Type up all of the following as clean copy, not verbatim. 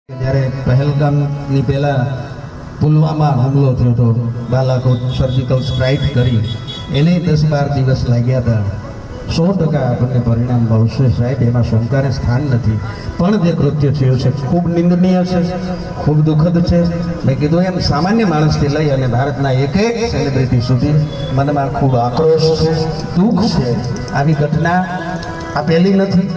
જ્યારે પહેલગામની પહેલા પુલવામા હુમલો થયો હતો, બાલાકોટ સર્જિકલ સ્ટ્રાઇક કરી, એને 10-12 દિવસ લાગ્યા હતા. 100% આપણને પરિણામ મળશે સાહેબ, એમાં શંકાને સ્થાન નથી. પણ જે કૃત્ય થયું છે ખૂબ નિંદનીય છે, ખૂબ દુઃખદ છે. મેં કીધું એમ સામાન્ય માણસથી લઈ અને ભારતના એક સેલિબ્રિટી સુધી મનમાં ખૂબ આક્રોશ છે, દુઃખ છે. આવી ઘટના આ પહેલી નથી,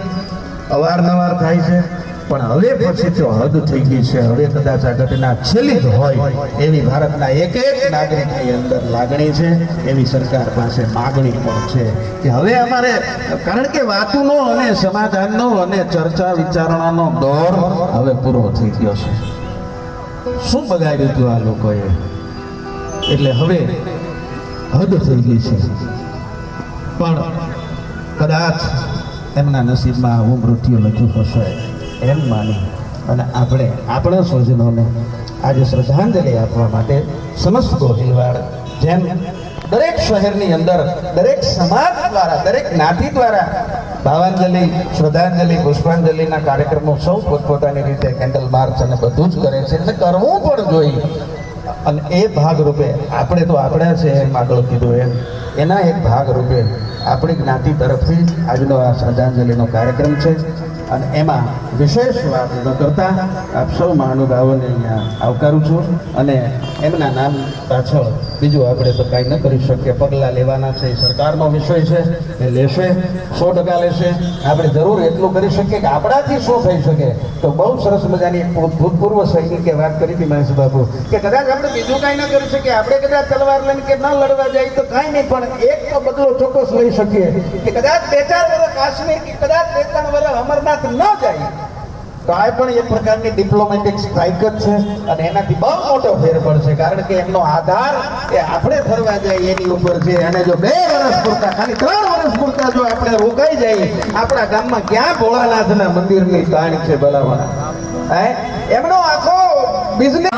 અવારનવાર થાય છે. પણ હવે પછી તો હદ થઈ ગઈ છે. હવે કદાચ આ ઘટના છેલ્લી જ હોય એવી ભારતના એક નાગરિકની અંદર લાગણી છે, એવી સરકાર પાસે માગણી પણ છે કે હવે અમારે, કારણ કે વાતોનો અને સમાધાનનો અને ચર્ચા વિચારણાનો દોર હવે પૂરો થઈ ગયો છે. શું બગાડ્યું હતું આ લોકોએ, એટલે હવે હદ થઈ ગઈ છે. પણ કદાચ એમના નસીબમાં આવું મૃત્યુ લખ્યું હશે એમ માની અને આપણે આપણા સ્વજનોને આજે શ્રદ્ધાંજલિ આપવા માટે સમસ્ત ગોહિલવાડ, જેમ દરેક શહેરની અંદર દરેક સમાજ દ્વારા, દરેક જ્ઞાતિ દ્વારા ભાવાંજલિ, શ્રદ્ધાંજલિ, પુષ્પાંજલિના કાર્યક્રમો સૌ પોતપોતાની રીતે કેન્ડલ માર્ચ અને બધું જ કરે છે અને કરવું પણ જોઈએ. અને એ ભાગરૂપે આપણે તો આપણા છે એમ આગળ કીધું એમ, એના એક ભાગરૂપે આપણી જ્ઞાતિ તરફથી આજનો આ શ્રદ્ધાંજલિનો કાર્યક્રમ છે. અને એમાં વિશેષ વાત ન કરતા આપ સૌ મહાનુભાવોને અહીંયા આવકારું છું. અને એમના નામ પાછળ બીજું આપણે તો કાંઈ ન કરી શકીએ. પગલાં લેવાના છે, એ સરકારનો વિષય છે, એ લેશે, 100% લેશે. આપણે જરૂર એટલું કરી શકીએ કે આપણાથી શું થઈ શકે. તો બહુ સરસ મજાની એક ભૂતપૂર્વ સૈનિકે વાત કરી હતી મહેશ બાબુ, કે કદાચ આપણે બીજું કાંઈ ન કરી શકીએ, આપણે કદાચ તલવાર લઈને કે ન લડવા જાય તો કાંઈ નહીં, પણ એક તો બદલો ચોક્કસ લઈ શકીએ કે કદાચ 2-4 વર્ષ કાશ્મીર કે કદાચ 2-3 વર્ષ અમરનાથ ન જાય તો આ પણ એક પ્રકારની ડિપ્લોમેટિક સ્ટ્રાઇક જ છે. અને એનાથી બહુ મોટો ફેર પડશે, કારણ કે એમનો આધાર એ આપણે ફરવા જાય એની ઉપર છે. અને જો 2 વર્ષ પૂરતા, ખાલી 3 વર્ષ પૂરતા જો આપણે રોકાઈ જાય, આપણા ગામમાં ક્યાં ભોળાનાથના મંદિરની તાણ છે ભલામણ. એમનો આખો બિઝનેસ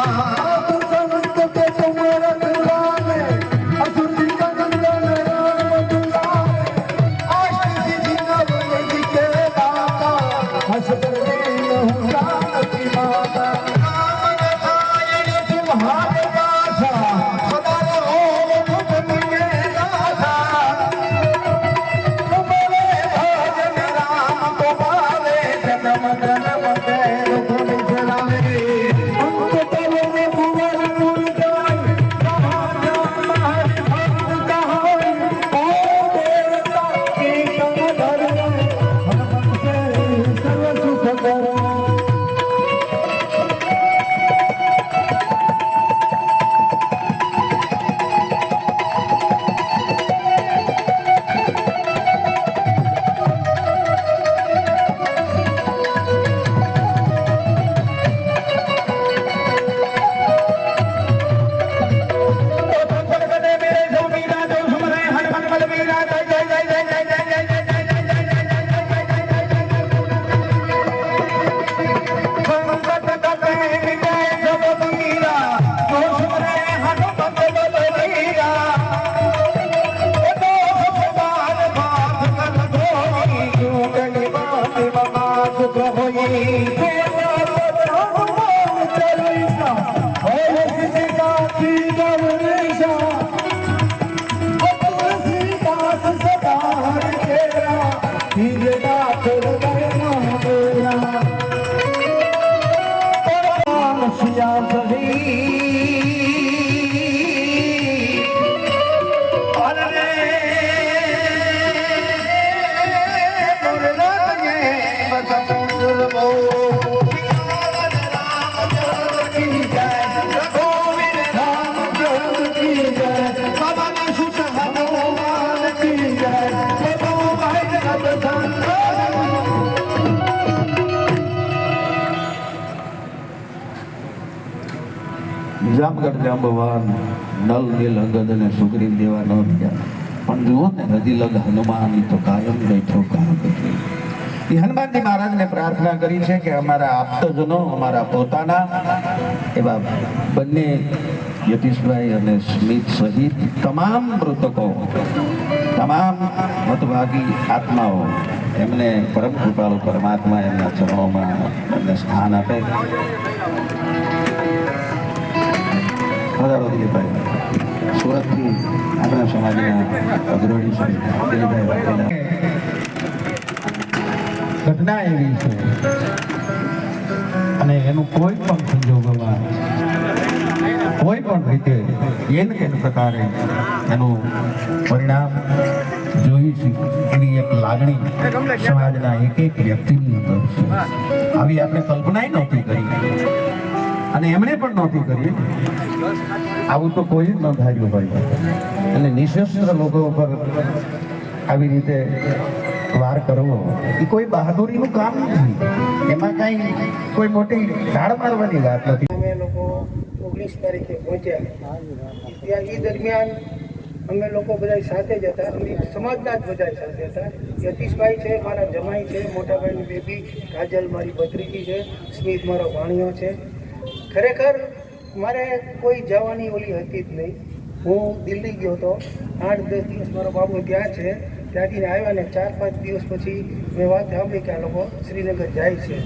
જામગઢ જાંબવાન નલ નીલ અંગદ અને સુગ્રીવ જેવા ન થયા, પણ જુઓ ને હજી લગ હનુમાન તો કાયમ બેઠો કામ. એ હનુમાનજી મહારાજને પ્રાર્થના કરી છે કે અમારા આપ્તજનો, અમારા પોતાના એવા બંને યતીશભાઈ અને સ્મિત સહિત તમામ મૃતકો, તમામ મતભાગી આત્માઓ એમને પરમ કૃપાળુ પરમાત્મા એમના ચરણોમાં એમને સ્થાન આપે. વધારો દિલીપભાઈ સુરતથી આપણા સમાજના અગ્રણી છે દિલીપભાઈ વાઘેલા. ઘટના એવી છે અને એનું કોઈ પણ સંજોગોમાં કોઈ પણ રીતે એન પ્રકારે એનું પરિણામ જોઈ છે. એની એક લાગણી સમાજના એક એક વ્યક્તિની અંદર છે. આવી આપણે કલ્પના નહોતી કરી અને એમણે પણ નહોતી કરી. આવું તો કોઈ જ ન ધાર્યું હોય. અને નિશસ્ત્ર લોકો ઉપર આવી રીતે વાર કરવો એ કોઈ બહાદુરીનું કામ નથી. એમાં કાંઈ કોઈ મોટી ઢાળ મારવાની વાત નથી. અમે લોકો 19 તારીખે પહોંચ્યા. ત્યાં એ દરમિયાન અમે લોકો બધા સાથે જ હતા. અમે સમાજના જ બધા સાથે હતા. યતીશભાઈ છે, મારા જમાઈ છે, મોટાભાઈની બેબી કાજલ મારી ભત્રીજી છે, સ્મિત મારો ભાણિયો છે. ખરેખર મારે કોઈ જવાની ઓલી હતી જ નહીં. હું દિલ્હી ગયો હતો. 8-10 દિવસ મારો બાબુ ત્યાં છે. ત્યાંથી આવ્યા ને 4-5 દિવસ પછી મેં વાત સાંભળી કે આ લોકો શ્રીનગર જાય છે.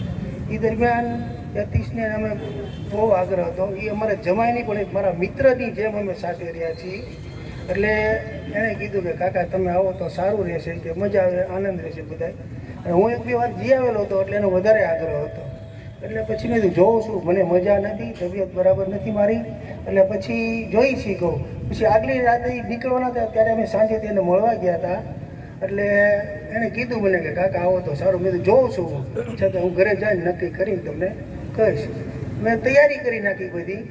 એ દરમિયાન યતીશને અમે બહુ આગ્રહ હતો. એ અમારા જમાઈની પણ એક મારા મિત્રની જેમ અમે સાથે રહ્યા છીએ. એટલે એણે કીધું કે કાકા તમે આવો તો સારું રહેશે, કે મજા આવે, આનંદ રહેશે બધા. અને હું 1-2 વાર જઈ આવેલો હતો એટલે એનો વધારે આગ્રહ હતો. એટલે પછી મેં જોઉં છું, મને મજા નથી, તબિયત બરાબર નથી મારી. એટલે પછી જોઈ છીએ કહું. પછી આગલી રાતે નીકળવાના હતા ત્યારે અમે સાંજે તેને મળવા ગયા હતા. એટલે એણે કીધું મને કે કાકા આવો તો સારું. મેં જોઉં છું, છતાં હું ઘરે જઈને નક્કી કરીને તમને કહીશ. મેં તૈયારી કરી નાખી બધી.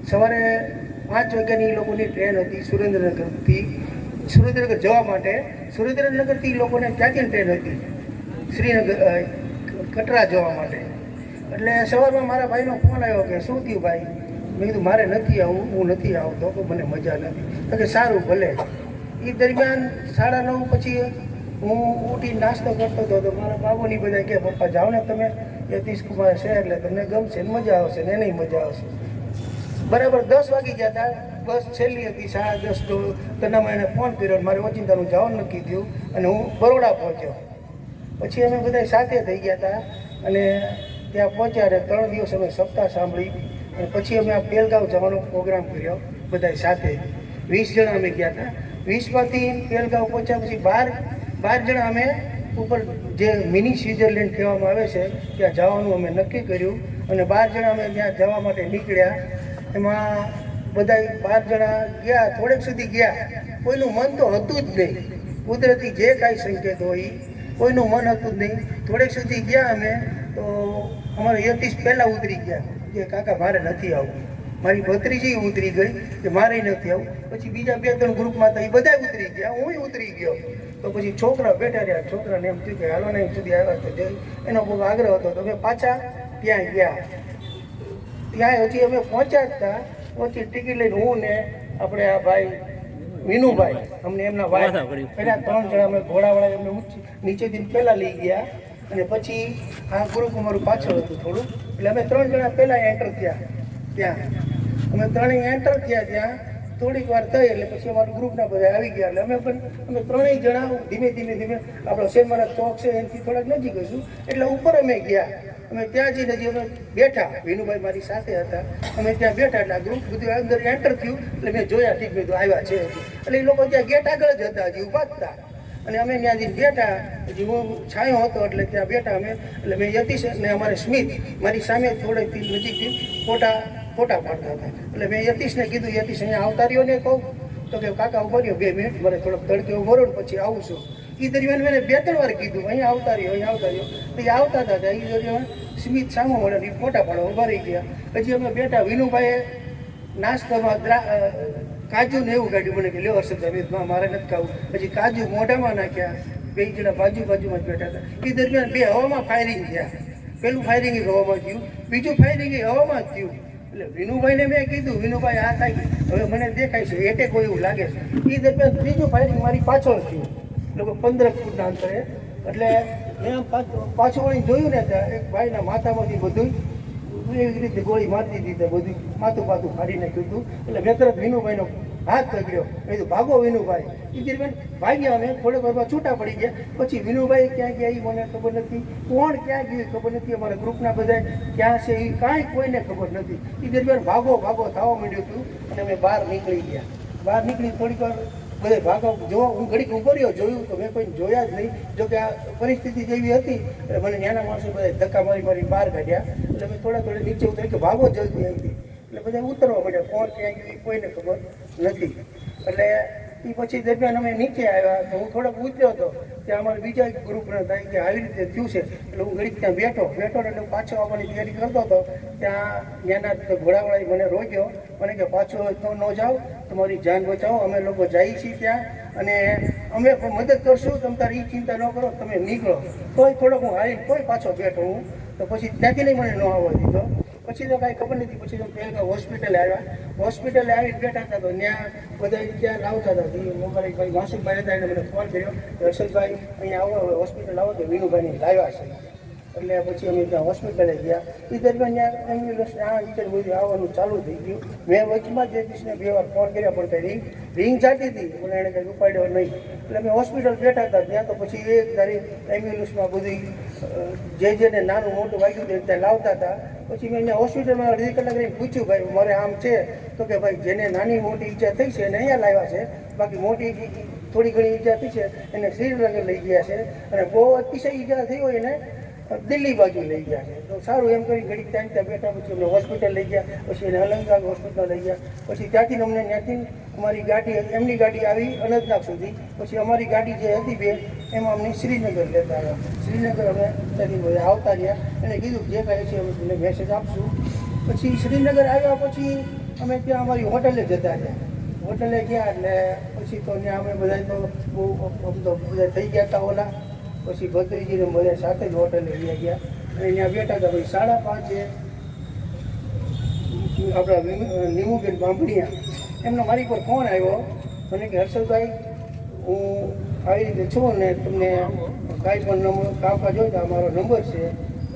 સવારે 5 વાગ્યાની એ લોકોની ટ્રેન હતી સુરેન્દ્રનગર જવા માટે. સુરેન્દ્રનગરથી એ લોકોને ક્યાંથી ટ્રેન હતી શ્રીનગર કટરા જવા માટે. એટલે સવારમાં મારા ભાઈનો ફોન આવ્યો કે શું થયું ભાઈ? મેં કીધું મારે નથી આવવું, હું નથી આવતો, મને મજા નથી. તો કે સારું ભલે. એ દરમિયાન 9:30 પછી હું ઉઠી નાસ્તો કરતો હતો તો મારા બાબુની બધા કે પપ્પા જાઓ ને તમે, યતીશ કુમાર છે એટલે તમને ગમશે ને મજા આવશે ને એને મજા આવશે. બરાબર 10 વાગી ગયા હતા. બસ છેલ્લી હતી 10:30 તનામાં એને ફોન કર્યો. મારે ઓચિંતાનું જવાનું નક્કી થયું અને હું બરોડા પહોંચ્યો. પછી અમે બધા સાથે થઈ ગયા હતા અને ત્યાં પહોંચ્યા અને 3 દિવસ અમે સપ્તાહ સાંભળી. અને પછી અમે આ પહેલગાંવ જવાનો પ્રોગ્રામ કર્યો બધા સાથે. 20 જણા અમે ગયા હતા. 20માંથી પહેલગાંવ પહોંચ્યા પછી 12 જણા અમે ઉપર જે મિની સ્વિટ્ઝરલેન્ડ કહેવામાં આવે છે ત્યાં જવાનું અમે નક્કી કર્યું. અને 12 જણા અમે ત્યાં જવા માટે નીકળ્યા. એમાં બધા 12 જણા ગયા, થોડેક સુધી ગયા. કોઈનું મન તો હતું જ નહીં. કુદરતી જે કાંઈ સંકેત હોય કોઈનું મન હતું જ નહીં. થોડેક સુધી ગયા અમે તો અમારે યતીશ પહેલાં ઉતરી ગયા કે કાકા મારે નથી આવવું. મારી ભત્રીજી ઉતરી ગઈ કે મારે નથી આવું. પછી બીજા 2-3 ગ્રુપમાં હતા એ બધા ઉતરી ગયા, હું ઉતરી ગયો. તો પછી છોકરા બેઠા રહ્યા. છોકરાને એમ થયું કે હાલો ને સુધી આવ્યા તો જઈ. એનો બહુ આગ્રહ હતો તો અમે પાછા ત્યાં ગયા. ત્યાં હજી અમે પહોંચ્યા હતા. પછી ટિકિટ લઈને હું ને આપણે આ ભાઈ વિનુભાઈ, અમને એમના વાય પહેલાં 3 જણા અમે ઘોડાવાળા એમને નીચેથી પહેલાં લઈ ગયા. અને પછી આ ગ્રુપ અમારું પાછળ હતું થોડું. એટલે અમે 3 જણા પહેલાં એન્ટર થયા. ત્યાં અમે 3 એન્ટર થયા. ત્યાં થોડીક વાર થઈ એટલે પછી અમારું ગ્રુપના બધા આવી ગયા. એટલે અમે 3 જણા ધીમે ધીમે આપણો શેરમારા ચોક છે એનાથી થોડાક નજીક હશું એટલે ઉપર અમે ગયા. અમે ત્યાં જઈને હજી અમે બેઠા. વિનુભાઈ મારી સાથે હતા. અમે ત્યાં બેઠા એટલે આ ગ્રુપ બધું અંદર એન્ટર થયું. એટલે મેં જોયા, ઠીક મેં આવ્યા છે હજી. એટલે એ લોકો ત્યાં ગેટ આગળ જ હતા, હજી ઊભા હતા. અને અમે ત્યાં જઈને બેઠા. હજી હું છાંયો હતો એટલે ત્યાં બેઠા અમે. એટલે મેં યતીશ ને અમારે સ્મિત મારી સામે થોડેકથી નજીકથી ફોટા પાડતા હતા. એટલે મેં યતીશને કીધું, યતીશ અહીંયા આવતા રહ્યો ને કહું તો કે કાકા ઉભો રહ્યો 2 મિનિટ, મારે થોડોક તડકે ઉભો રહ્યો ને પછી આવું છું. એ દરમિયાન મેં 2-3 વાર કીધું અહીંયા આવતા રહ્યો. તો એ આવતા હતા. એ દરમિયાન સ્મિત સામો મળે ને ફોટા પાડવા ઉભા રહી ગયા. પછી અમે બેઠા. વિનુભાઈએ નાસ્તામાં કાજુ ને એવું કાઢ્યું. મને કે લ્યો હર્ષદભાઈ મારે નથી ખાવું. પછી કાજુ મોઢામાં નાખ્યા. 2 જણા બાજુમાં જ બેઠા હતા. એ દરમિયાન 2 હવામાં ફાયરિંગ થયા. પહેલું ફાયરિંગ હવામાં થયું, બીજું ફાયરિંગ હવામાં જ થયું. એટલે વિનુભાઈને મેં કીધું, વિનુભાઈ આ થાય હવે મને દેખાય છે એટેક હોય એવું લાગે છે. એ દરમિયાન ત્રીજું ફાયરિંગ મારી પાછળ થયું, લોકો 15 ફૂટના અંતરે. એટલે મેં પાછું વળી જોયું ને ત્યાં એક ભાઈના માથામાંથી બધું એવી રીતે ગોળી મારતી હતી બધું માથું પાથું ફાડી નાખ્યું હતું. એટલે મેં તરત વિનુભાઈનો હાથ પકડ્યો. મેં કીધું ભાગો વિનુભાઈ. ઈજરબેન ભાગ્યા. અમે થોડીક વારમાં છૂટા પડી ગયા. પછી વિનુભાઈ ક્યાં ગયા એ મને ખબર નથી, કોણ ક્યાં ગયું ખબર નથી, અમારા ગ્રુપના બધા ક્યાં છે એ કાંઈ કોઈને ખબર નથી. ઈજરબેન ભાગો ભાગો થવા માંડ્યું હતું અને અમે બહાર નીકળી ગયા. બહાર નીકળી થોડીક વાર બધે ભાગો જોવા હું ઘડીક ઉભો રહ્યો, જોયું તો મેં કોઈ જોયા જ નહીં. જો કે આ પરિસ્થિતિ જેવી હતી એટલે મને નાના માણસો બધા ધક્કા મારી બહાર કાઢ્યા. એટલે મેં થોડા નીચે ઉતરી કે ભાગો જલ્દી અહીંથી. એટલે બધા ઉતરવા માંડ્યા. કોણ ક્યાં ગયું કોઈને ખબર નથી. એટલે એ પછી દરમિયાન અમે નીચે આવ્યા તો હું થોડોક ઉતર્યો હતો. ત્યાં અમારે બીજા એક ગ્રુપને થાય કે આવી રીતે થયું છે. એટલે હું ઘડીક ત્યાં બેઠો એટલે હું પાછો આવવાની તૈયારી કરતો હતો. ત્યાં ત્યાંના ઘોડાવાળાએ મને રોક્યો. મને કે પાછો તો ન જાઓ, તમારી જાન બચાવો, અમે લોકો જઈએ છીએ ત્યાં અને અમે પણ મદદ કરશું, તમે તારી એ ચિંતા ન કરો, તમે નીકળો. તોય થોડોક હું હારીને તોય પાછો બેઠો હું. તો પછી ત્યાંથી નહીં મને ન આવવા દીધો. પછી તો કાંઈ ખબર નથી. પછી તો પહેલાં હોસ્પિટલે આવ્યા. હોસ્પિટલે આવીને બેઠા હતા તો ત્યાં બધા ત્યાં લાવતા હતા. અમારે ભાઈ માસુકભાઈ હતા એને મને ફોન કર્યો કે હર્ષદભાઈ અહીંયા આવો, હોસ્પિટલ આવો તો વિનુભાઈને લાવ્યા છે. એટલે પછી અમે ત્યાં હોસ્પિટલે ગયા. એ દરમિયાન ત્યાં એમ્બ્યુલન્સ આ રીતે બધું આવવાનું ચાલુ થઈ ગયું. મેં વચમાં જગદીશને 2 વાર ફોન કર્યા પણ કંઈ રિંગ જાતી હતી મને એને કંઈ ઉપાડ્યો નહીં. એટલે અમે હોસ્પિટલ બેઠા હતા ત્યાં. તો પછી એક ધારી એમ્બ્યુલન્સમાં બધી જેને નાનું મોટું વાગ્યું હતું ત્યાં લાવતા હતા. પછી મેં અહીંયા હોસ્પિટલમાં અડધી કલાક રહીને પૂછ્યું ભાઈ મારે આમ છે તો કે ભાઈ જેને નાની મોટી ઈજા થઈ છે એને અહીંયા લાવ્યા છે, બાકી મોટી થોડી ઘણી ઈજા થઈ છે એને શ્રીનગર લઈ ગયા છે અને બહુ અતિશય ઈજા થઈ હોય એને દિલ્હી બાજુ લઈ ગયા છે. તો સારું એમ કરી ઘડીક ત્યાં બેઠા. પછી અમને હોસ્પિટલ લઈ ગયા. પછી એને અલંગબાગ હોસ્પિટલ લઈ ગયા. પછી ત્યાંથી અમને ત્યાંથી અમારી ગાડી એમની ગાડી આવી અનંતનાગ સુધી. પછી અમારી ગાડી જે હતી બે એમાં અમને શ્રીનગર લેતા આવ્યા. શ્રીનગર અમે ત્યાંથી આવતા રહ્યા. એને કીધું જે કાંઈ છે અમે તમને મેસેજ આપશું. પછી શ્રીનગર આવ્યા પછી અમે ત્યાં અમારી હોટલે જતા રહ્યા. હોટલે ગયા એટલે પછી તો ત્યાં અમે બધા તો બહુ બધા થઈ ગયા હતા ઓલા. પછી ભત્રીજીને બધા સાથે જ હોટલે લઈ ગયા અને ત્યાં બેઠા હતા. પછી 5:30 આપણા નીમુબેન બાંભણિયા એમનો મારી પર ફોન આવ્યો. મને કે હર્ષદભાઈ હું આવી રીતે છું ને તમને કાંઈ પણ કામકાજ હોય તો મારો નંબર છે,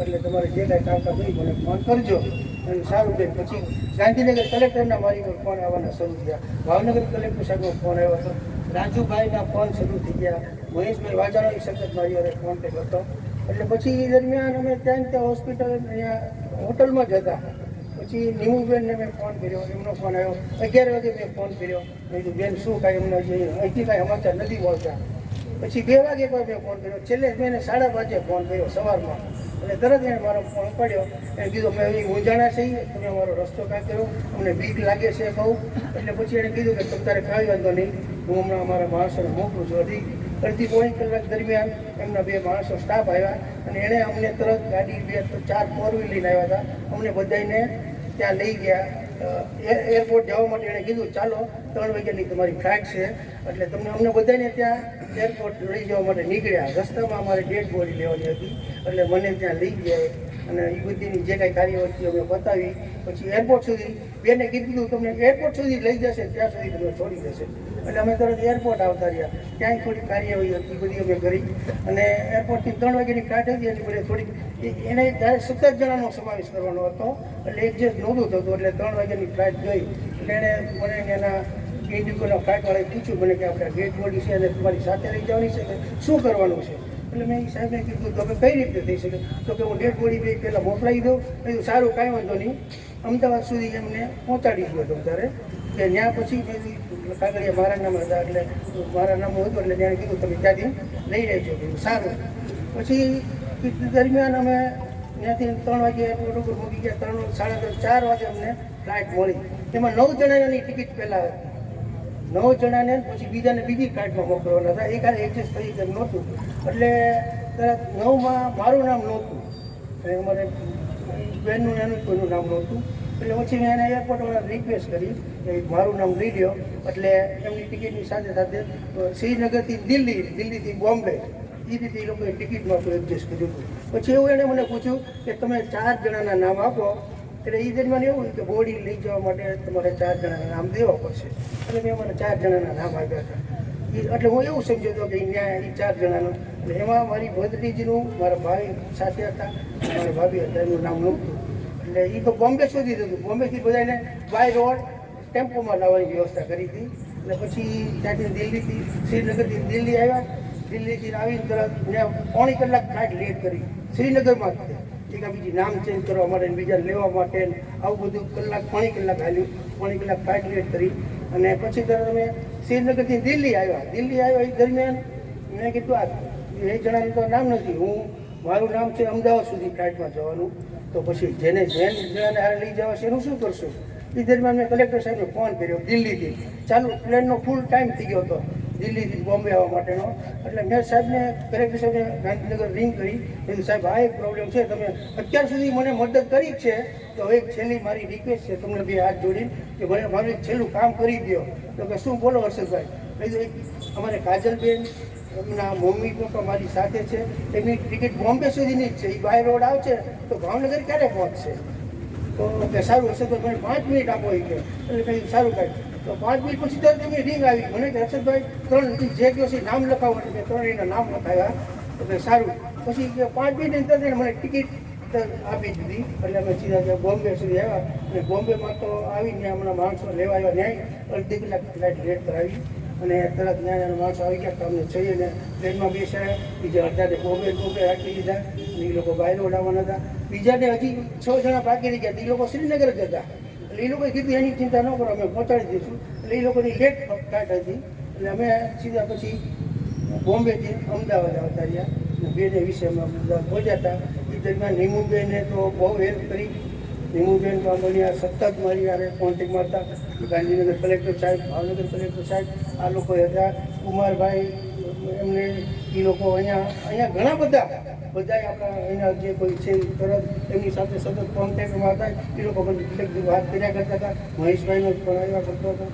એટલે તમારે જે કાંઈ કામકાજ હોય મને ફોન કરજો. અને સારું બેન. પછી ગાંધીનગર કલેક્ટરના મારી પર ફોન આવવાના શરૂ થયા. ભાવનગર કલેક્ટર સાહેબનો ફોન આવ્યો હતો. રાજુભાઈના ફોન શરૂ થઈ ગયા. મહેશભાઈ વાજાણો સતત મારી હારે કોન્ટેક્ટ હતો. એટલે પછી એ દરમિયાન અમે ત્યાં હોસ્પિટલ અહીંયા હોટલમાં જ હતા. પછી નીમુબેનને મેં ફોન કર્યો. એમનો ફોન આવ્યો. 11 વાગે મેં ફોન કર્યો. મેં કીધું બેન શું કાંઈ એમને અહીંથી કાંઈ સમાચાર નથી મળતા. પછી 2 વાગે પણ મેં ફોન કર્યો. છેલ્લે મેં એને 5:30 ફોન કર્યો સવારમાં. એટલે તરત એને મારો ફોન પડ્યો. એને કીધું મેં અહીં ઊંઝાણા છીએ, તમે અમારો રસ્તો કાંઈ કર્યો, અમને બીક લાગે છે બહુ. એટલે પછી એને કીધું કે તમે તારે કાંઈ વાંધો નહીં, હું હમણાં અમારા માણસોને મોકલું છું. અડધી પોણી કલાક દરમિયાન એમના 2 માણસો સ્ટાફ આવ્યા અને એણે અમને તરત ગાડી 2-4 4 લઈને આવ્યા હતા. અમને બધાને ત્યાં લઈ ગયા. એરપોર્ટ જવા માટે એણે કીધું ચાલો 3 વાગ્યાની તમારી ફ્લાઇટ છે, એટલે તમને અમને બધાને ત્યાં એરપોર્ટ લઈ જવા માટે નીકળ્યા. રસ્તામાં અમારે ડેડ બોડી લેવાની હતી એટલે મને ત્યાં લઈ ગયા અને એ બધીની જે કાંઈ કાર્યવાહી અમે બતાવી. પછી એરપોર્ટ સુધી બેને કીધું તમને એરપોર્ટ સુધી લઈ જશે, ત્યાં સુધી તમે છોડી દેશે. એટલે અમે તરત એરપોર્ટ આવતા રહ્યા. ત્યાંય થોડી કાર્યવાહી હતી બધી અમે કરી અને એરપોર્ટથી 3 વાગ્યાની ફ્લાઇટ હતી એટલે બધે થોડીક એને ત્યારે 17 જણાનો સમાવેશ કરવાનો હતો એટલે એડજસ્ટ નહોતું થતું. એટલે 3 વાગ્યાની ફ્લાઇટ ગઈ એટલે એણે મને એના ઇન્ડિકોના ફ્લાઇટવાળાએ પૂછ્યું મને કે આપણે ડેડ બોડી છે અને તમારી સાથે લઈ જવાની છે કે શું કરવાનું છે. એટલે મેં એ સાહેબને કીધું તો કઈ રીતે થઈ શકે. તો કે હું ડેડ બોડી બે પહેલાં મોકલાવી દઉં. કીધું સારું કાંઈ વાંધો નહીં. અમદાવાદ સુધી એમને પહોંચાડી ગયો હતો ત્યારે કે ત્યાં પછી કાગળિયા મારા નામ હતા એટલે મારા નામ હતું એટલે ત્યાં કીધું તમે ત્યાંથી લઈ રહેજો. સારું. પછી દરમિયાન અમે ત્યાંથી 3 વાગે બરોબર મૂકી ગયા. 3, 3:30, 4 વાગે અમને ફ્લાઇટ મળી. એમાં 9 જણાની ટિકિટ પહેલાં હતી. 9 જણાને પછી બીજાને બીજી ફ્લાઇટમાં મોકલવાના હતા. એક હારે એડજસ્ટ થઈ તેમ નહોતું એટલે તરત 9માં મારું નામ નહોતું અને અમારે બેનનું એનું કોઈનું નામ નહોતું. એટલે પછી મેં એને એરપોર્ટવાળા રિક્વેસ્ટ કરી કે મારું નામ લઈ લ્યો. એટલે એમની ટિકિટની સાથે સાથે શ્રીનગરથી દિલ્હી, દિલ્હીથી બોમ્બે એ રીતે એ લોકોએ ટિકિટમાં તો એડજસ્ટ કર્યું હતું. પછી એવું એણે મને પૂછ્યું કે તમે 4 જણાના નામ આપો. એટલે એ દરમિયાન એવું કે બોડી લઈ જવા માટે તમારે 4 જણાના નામ દેવા પડશે. એટલે મેં મને 4 જણાના નામ આપ્યા હતા. એટલે હું એવું સમજ્યો હતો કે ત્યાં એ 4 જણાનું. એટલે એમાં મારી ભત્રીજીનું મારા ભાઈ સાથે હતા, મારા ભાભી હતા, એનું નામ નહોતું. એટલે એ તો બોમ્બે સુધી જ હતું. બોમ્બેથી બધાને બાય રોડ ટેમ્પોમાં લાવવાની વ્યવસ્થા કરી હતી. એટલે પછી ત્યાંથી દિલ્હીથી શ્રીનગરથી દિલ્હી આવ્યા. દિલ્હીથી આવીને તરત ત્યાં પોણી કલાક ફ્લાઇટ લેટ કરી શ્રીનગરમાં જ તે. એક આ બીજી નામ ચેન્જ કરવા માટે ને બીજા લેવા માટે ને આવું બધું પોણી કલાક હાલ્યું. પોણી કલાક ફ્લાઇટ લેટ કરી અને પછી તરત અમે શ્રીનગરથી દિલ્હી આવ્યા. દિલ્હી આવ્યા એ દરમિયાન મેં કીધું આ એ જણાનું તો નામ નથી, મારું નામ છે અમદાવાદ સુધી ફ્લાઇટમાં જવાનું. તો પછી જેને જણાને હારે લઈ જવા છે એનું શું કરશું? એ દરમિયાન મેં કલેક્ટર સાહેબને ફોન કર્યો દિલ્હીથી. ચાલુ પ્લેનનો ફૂલ ટાઈમ થઈ ગયો હતો દિલ્હીથી બોમ્બે આવવા માટેનો. એટલે મેં સાહેબને કલેક્ટર સાહેબને ગાંધીનગર રિંગ કરી કીધું સાહેબ આ એક પ્રોબ્લેમ છે, તમે અત્યાર સુધી મને મદદ કરી જ છે, તો એક છેલ્લી મારી રિક્વેસ્ટ છે તમને બે હાથ જોડીને કે મને મારું એક છેલ્લું કામ કરી દો. તો કે શું બોલો હર્ષદભાઈ? કીધું અમારે કાજલબેન એમના મમ્મી પપ્પા મારી સાથે છે, એમની ટિકિટ બોમ્બે સુધીની જ છે, એ બાય રોડ આવશે તો ભાવનગર ક્યારે પહોંચશે? તો કે સારું હર્ષદભાઈ મને 5 મિનિટ આપો એ કે. એટલે કહ્યું સારું કાંઈ. તો 5 મિનિટ પછી તરત એમની રિંગ આવી. મને કે હર્ષદભાઈ 3 જે દિવસે નામ લખાવવા એટલે 3 એના નામ લખાવ્યા. તો કે સારું. પછી કે 5 મિનિટ તરત એને મને ટિકિટ આપી દીધી. એટલે અમે સીધા ત્યાં બોમ્બે સુધી આવ્યા. અને બોમ્બેમાં તો આવીને હમણાં માણસો લેવા આવ્યા, ન્યાય અડધી કલાક ફ્લાઇટ લેટ કરાવી અને તરત ન્યાય માણસો આવી ગયા. તો અમને જઈને ટ્રેનમાં બેસાડ્યા. બીજા અડધાને બોમ્બે રાખી દીધા. અને એ લોકો બાય રોડ આવવાના હતા. બીજાને હજી 6 જણા બાકી રહી ગયા. એ લોકો શ્રીનગર જ હતા. એટલે એ લોકોએ કીધું એની ચિંતા ન કરો, અમે પહોંચાડી દઈશું. એટલે એ લોકોની લેટ ફ્લાઇટ હતી. એટલે અમે સીધા પછી બોમ્બેથી અમદાવાદ આવતા રહ્યા. અને 2:20 અમે અમદાવાદ પહોંચ્યા હતા. એ દરમિયાન નીમુબેને તો બહુ હેલ્પ કરી. નીમુબેન તો અમારી સતત મારી યારે કોન્ટેક્ટમાં હતા. ગાંધીનગર કલેક્ટર સાહેબ, ભાવનગર કલેક્ટર સાહેબ આ લોકો હતા. કુમારભાઈ એમને એ લોકો અહીંયા ઘણા બધાએ આપણા અહીંના જે કોઈ છે તરત એમની સાથે સતત કોન્ટેક્ટમાં હતા. એ લોકો બધું વાત કર્યા કરતા હતા. મહેશભાઈનો જ પણ આવ્યા કરતો હતો.